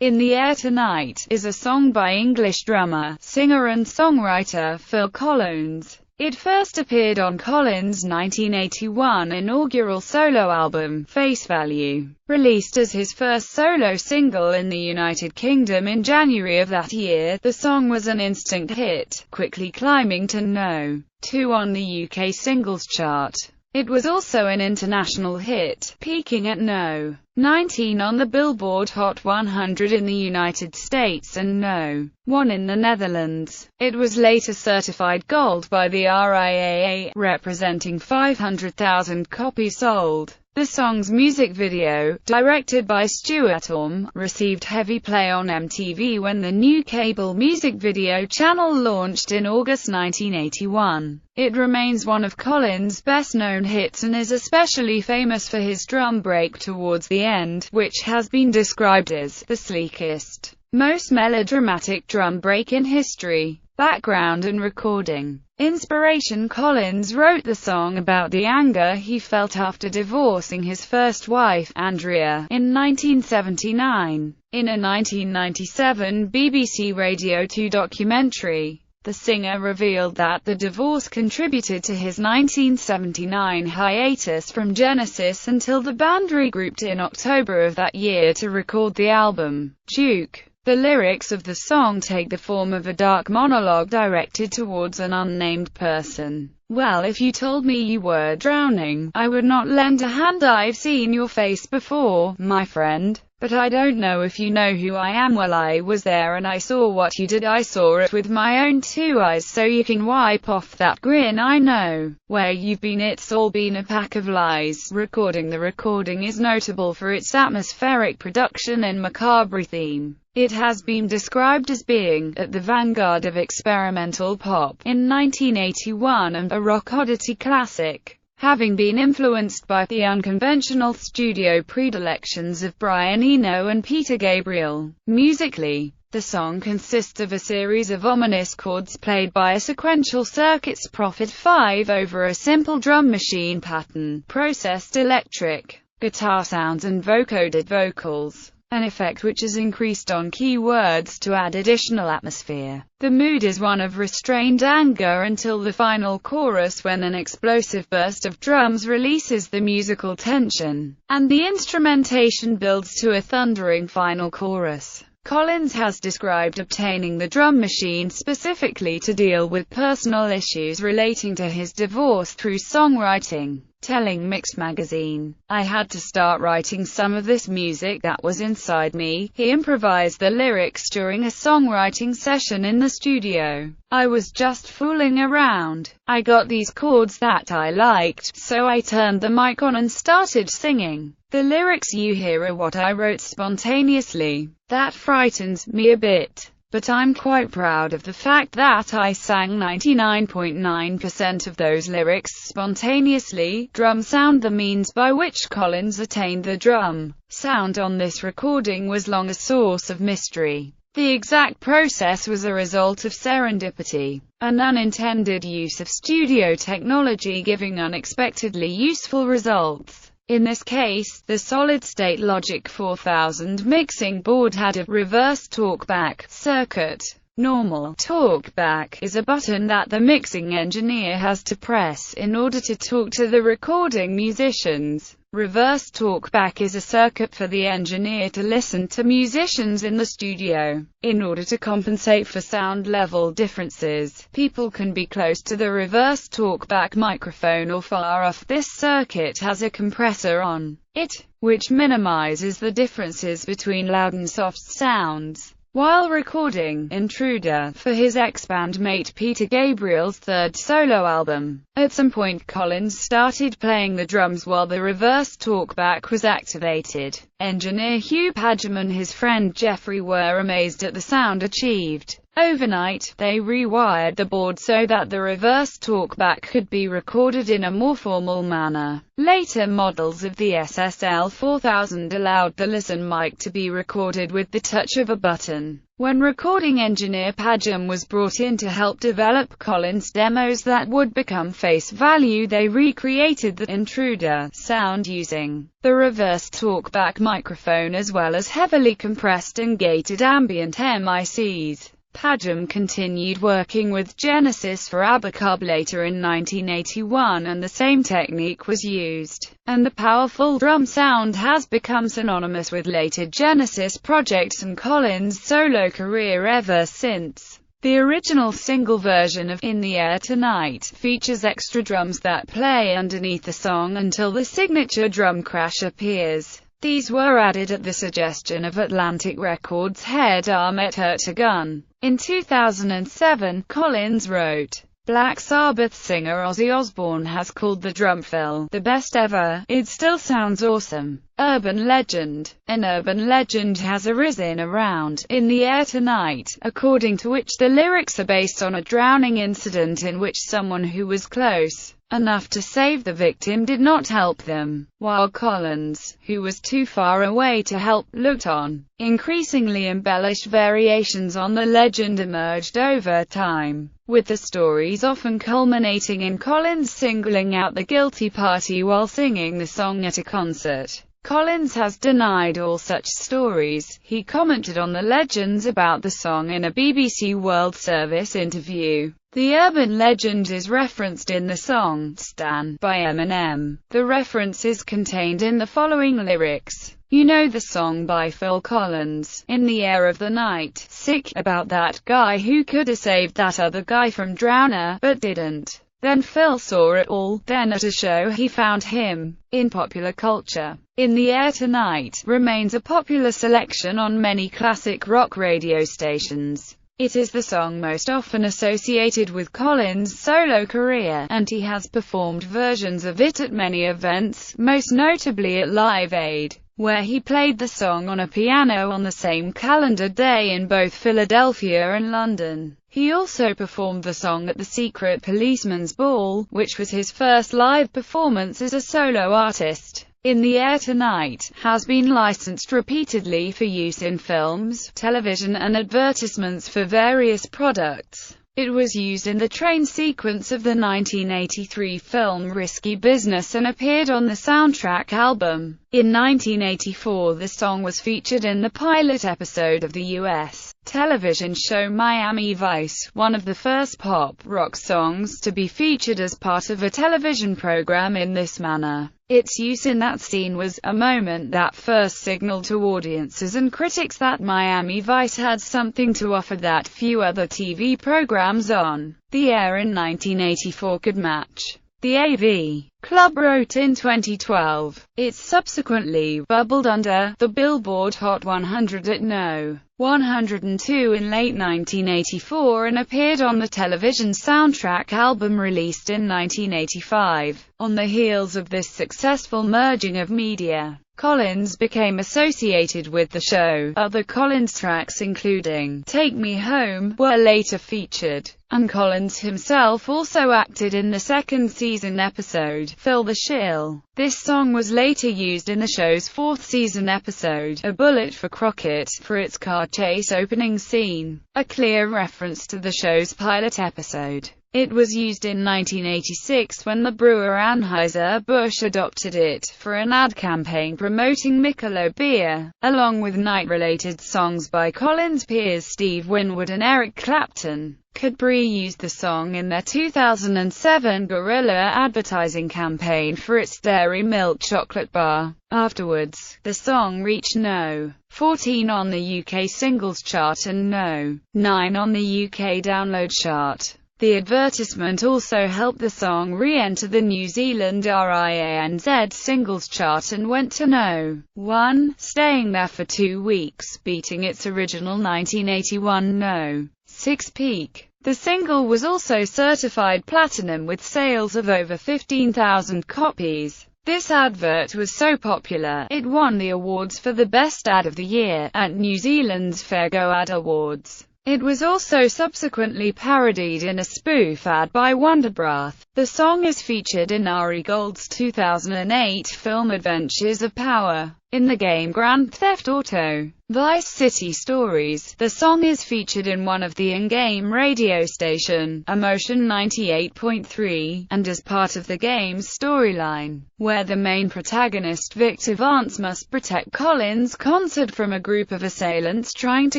In the Air Tonight is a song by English drummer, singer and songwriter Phil Collins. It first appeared on Collins' 1981 inaugural solo album, Face Value, released as his first solo single in the United Kingdom in January of that year. The song was an instant hit, quickly climbing to No. 2 on the UK singles chart. It was also an international hit, peaking at No. 19 on the Billboard Hot 100 in the United States and No. 1 in the Netherlands. It was later certified gold by the RIAA, representing 500,000 copies sold. The song's music video, directed by Stuart Orme, received heavy play on MTV when the new cable music video channel launched in August 1981. It remains one of Collins' best-known hits and is especially famous for his drum break towards the end, which has been described as the sleekest, most melodramatic drum break in history. Background and recording. Inspiration: Collins wrote the song about the anger he felt after divorcing his first wife, Andrea, in 1979. In a 1997 BBC Radio 2 documentary, the singer revealed that the divorce contributed to his 1979 hiatus from Genesis until the band regrouped in October of that year to record the album, Duke. The lyrics of the song take the form of a dark monologue directed towards an unnamed person. Well, if you told me you were drowning, I would not lend a hand. I've seen your face before, my friend, but I don't know if you know who I am. Well, I was there and I saw what you did. I saw it with my own two eyes, so you can wipe off that grin. I know where you've been. It's all been a pack of lies. The recording is notable for its atmospheric production and macabre theme. It has been described as being at the vanguard of experimental pop in 1981 and a rock oddity classic, having been influenced by the unconventional studio predilections of Brian Eno and Peter Gabriel. Musically, the song consists of a series of ominous chords played by a sequential circuit's Prophet 5 over a simple drum machine pattern, processed electric guitar sounds and vocoded vocals, an effect which is increased on keywords to add additional atmosphere. The mood is one of restrained anger until the final chorus, when an explosive burst of drums releases the musical tension, and the instrumentation builds to a thundering final chorus. Collins has described obtaining the drum machine specifically to deal with personal issues relating to his divorce through songwriting, telling Mix magazine, "I had to start writing some of this music that was inside me." He improvised the lyrics during a songwriting session in the studio. "I was just fooling around. I got these chords that I liked, so I turned the mic on and started singing. The lyrics you hear are what I wrote spontaneously. That frightens me a bit, but I'm quite proud of the fact that I sang 99.9% of those lyrics spontaneously." Drum sound: the means by which Collins attained the drum sound on this recording was long a source of mystery. The exact process was a result of serendipity, an unintended use of studio technology giving unexpectedly useful results. In this case, the solid-state Logic 4000 mixing board had a reverse talkback circuit. Normal talkback is a button that the mixing engineer has to press in order to talk to the recording musicians. Reverse talkback is a circuit for the engineer to listen to musicians in the studio. In order to compensate for sound level differences, people can be close to the reverse talkback microphone or far off. This circuit has a compressor on it, which minimizes the differences between loud and soft sounds. While recording Intruder for his ex-band mate Peter Gabriel's third solo album, at some point Collins started playing the drums while the reverse talkback was activated. Engineer Hugh Padgham and his friend Jeffrey were amazed at the sound achieved. Overnight, they rewired the board so that the reverse talkback could be recorded in a more formal manner. Later models of the SSL 4000 allowed the listen mic to be recorded with the touch of a button. When recording engineer Padgham was brought in to help develop Collins' demos that would become face value, they recreated the intruder sound using the reverse talkback microphone as well as heavily compressed and gated ambient mics. Padgham continued working with Genesis for Abacub later in 1981, and the same technique was used, and the powerful drum sound has become synonymous with later Genesis projects and Collins' solo career ever since. The original single version of In the Air Tonight features extra drums that play underneath the song until the signature drum crash appears. These were added at the suggestion of Atlantic Records head Ahmet Ertegun. In 2007, Collins wrote, "Black Sabbath singer Ozzy Osbourne has called the drum fill the best ever. It still sounds awesome. Urban legend. An urban legend has arisen around In the Air Tonight, according to which the lyrics are based on a drowning incident in which someone who was close enough to save the victim did not help them, while Collins, who was too far away to help, looked on." Increasingly embellished variations on the legend emerged over time, with the stories often culminating in Collins singling out the guilty party while singing the song at a concert. Collins has denied all such stories. He commented on the legends about the song in a BBC World Service interview. The urban legend is referenced in the song "Stan" by Eminem. The reference is contained in the following lyrics. "You know the song by Phil Collins, In the Air of the Night, sick, about that guy who coulda saved that other guy from drowner, but didn't. Then Phil saw it all, then at a show he found him." In popular culture, In the Air Tonight remains a popular selection on many classic rock radio stations. It is the song most often associated with Collins' solo career, and he has performed versions of it at many events, most notably at Live Aid, where he played the song on a piano on the same calendar day in both Philadelphia and London. He also performed the song at the Secret Policeman's Ball, which was his first live performance as a solo artist. In the Air Tonight has been licensed repeatedly for use in films, television and advertisements for various products. It was used in the train sequence of the 1983 film Risky Business and appeared on the soundtrack album. In 1984, the song was featured in the pilot episode of the U.S. television show Miami Vice, one of the first pop-rock songs to be featured as part of a television program in this manner. Its use in that scene was a moment that first signaled to audiences and critics that Miami Vice had something to offer that few other TV programs on the air in 1984 could match. The AV Club wrote in 2012. It subsequently bubbled under the Billboard Hot 100 at No. 102 in late 1984 and appeared on the television soundtrack album released in 1985. On the heels of this successful merging of media, Collins became associated with the show. Other Collins tracks including Take Me Home were later featured, and Collins himself also acted in the second season episode, Fill the Shill. This song was later used in the show's fourth season episode, A Bullet for Crockett, for its car chase opening scene, a clear reference to the show's pilot episode. It was used in 1986 when the brewer Anheuser-Busch adopted it for an ad campaign promoting Michelob beer, along with night-related songs by Collins' peers Steve Winwood and Eric Clapton. Cadbury used the song in their 2007 guerrilla advertising campaign for its Dairy Milk chocolate bar. Afterwards, the song reached No. 14 on the UK singles chart and No. 9 on the UK download chart. The advertisement also helped the song re-enter the New Zealand RIANZ singles chart and went to No. 1, staying there for 2 weeks, beating its original 1981 No. 6 peak. The single was also certified platinum with sales of over 15,000 copies. This advert was so popular, it won the awards for the Best Ad of the Year at New Zealand's Fairgo Ad Awards. It was also subsequently parodied in a spoof ad by Wonderbreath. The The song is featured in Ari Gold's 2008 film Adventures of Power. In the game Grand Theft Auto: Vice City Stories, the song is featured in one of the in-game radio station, Emotion 98.3, and is part of the game's storyline, where the main protagonist Victor Vance must protect Collins' concert from a group of assailants trying to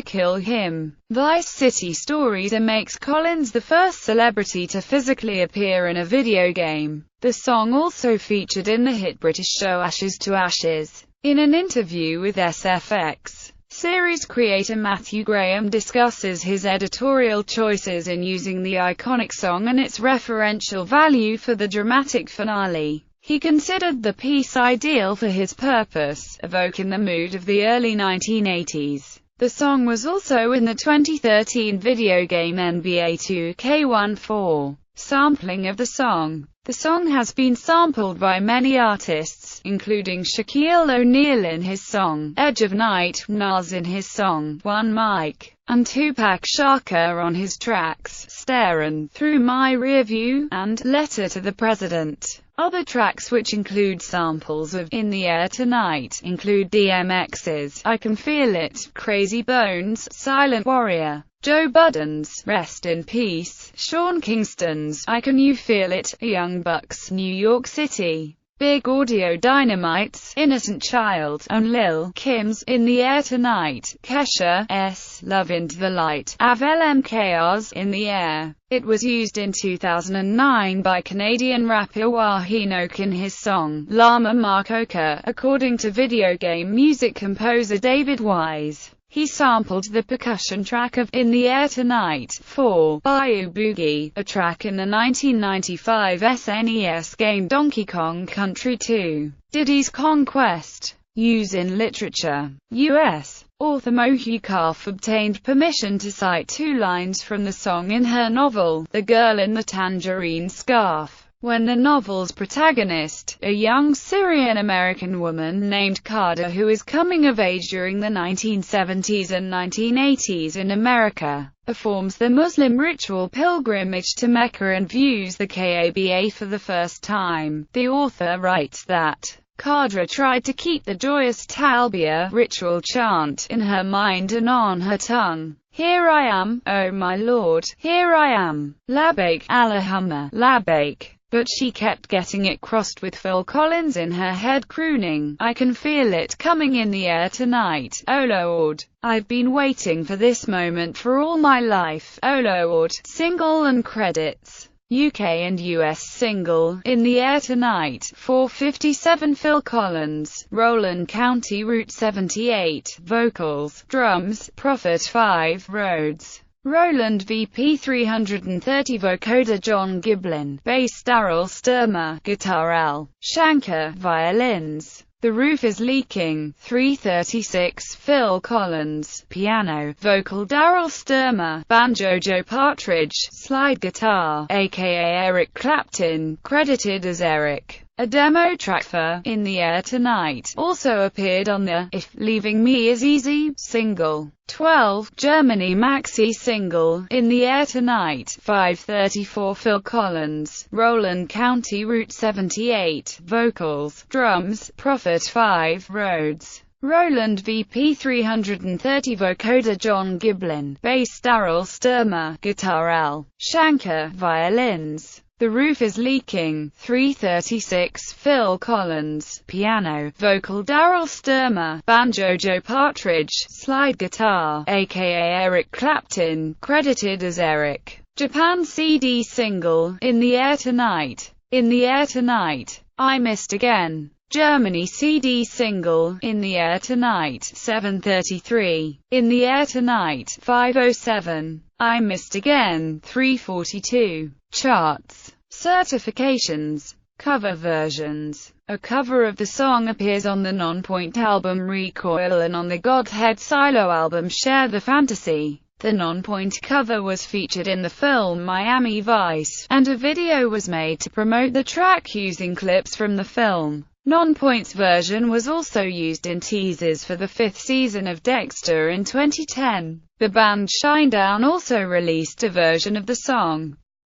kill him. Vice City Stories makes Collins the first celebrity to physically appear in a video game. The song also featured in the hit British show Ashes to Ashes. In an interview with SFX, series creator Matthew Graham discusses his editorial choices in using the iconic song and its referential value for the dramatic finale. He considered the piece ideal for his purpose, evoking the mood of the early 1980s. The song was also in the 2013 video game NBA 2K14. Sampling of the song. The song has been sampled by many artists, including Shaquille O'Neal in his song Edge of Night, Nas in his song One Mic, and Tupac Shakur on his tracks Starin' Through My Rearview and Letter to the President. Other tracks which include samples of In the Air Tonight include DMX's I Can Feel It, Crazy Bones, Silent Warrior, Joe Budden's Rest in Peace, Sean Kingston's I Can You Feel It, Young Bucks, New York City, Big Audio Dynamite's Innocent Child, and Lil' Kim's In the Air Tonight, Kesha's Love Into the Light, Avel MKR's In the Air. It was used in 2009 by Canadian rapper Wahinoke in his song Llama Makoka, according to video game music composer David Wise. He sampled the percussion track of In the Air Tonight for Bayou Boogie, a track in the 1995 SNES game Donkey Kong Country 2. Diddy's Conquest. Use in literature. U.S. author Mohi Kaf obtained permission to cite 2 lines from the song in her novel, The Girl in the Tangerine Scarf. When the novel's protagonist, a young Syrian-American woman named Kada who is coming of age during the 1970s and 1980s in America, performs the Muslim ritual pilgrimage to Mecca and views the Kaaba for the first time, the author writes that Kadra tried to keep the joyous Talbiyah ritual chant in her mind and on her tongue. Here I am, oh my Lord, here I am, Labbaik, Allahumma, Labbaik. But she kept getting it crossed with Phil Collins in her head crooning, I can feel it coming in the air tonight, oh Lord. I've been waiting for this moment for all my life, oh Lord. Single and credits. UK and US single, In the Air Tonight, 4:57 Phil Collins, Roland County Route 78, vocals, drums, Prophet 5, Rhodes. Roland VP 330 vocoder John Giblin, bass Daryl Sturmer, guitar Al Shanker, violins. The Roof is Leaking, 3:36 Phil Collins, piano, vocal Daryl Sturmer, banjo Joe Partridge, slide guitar, aka Eric Clapton, credited as Eric. A demo track for In the Air Tonight also appeared on the If Leaving Me Is Easy single. 12. Germany maxi single, In the Air Tonight, 5:34 Phil Collins, Roland County Route 78, vocals, drums, Prophet 5, Rhodes. Roland VP 330 vocoder John Giblin, bass Daryl Sturmer, guitar Al Shanker, violins. The Roof is Leaking, 3:36 Phil Collins, piano, vocal Daryl Sturmer, banjo Joe Partridge, slide guitar, aka Eric Clapton, credited as Eric. Japan CD single, In the Air Tonight, In the Air Tonight, I Missed Again. Germany CD single, In the Air Tonight, 7:33, In the Air Tonight, 5:07, I Missed Again, 3:42. Charts. Certifications. Cover versions. A cover of the song appears on the Nonpoint album Recoil and on the Godhead Silo album Share the Fantasy. The Nonpoint cover was featured in the film Miami Vice, and a video was made to promote the track using clips from the film. Nonpoint's version was also used in teasers for the 5th season of Dexter in 2010. The band Shinedown also released a version of the song.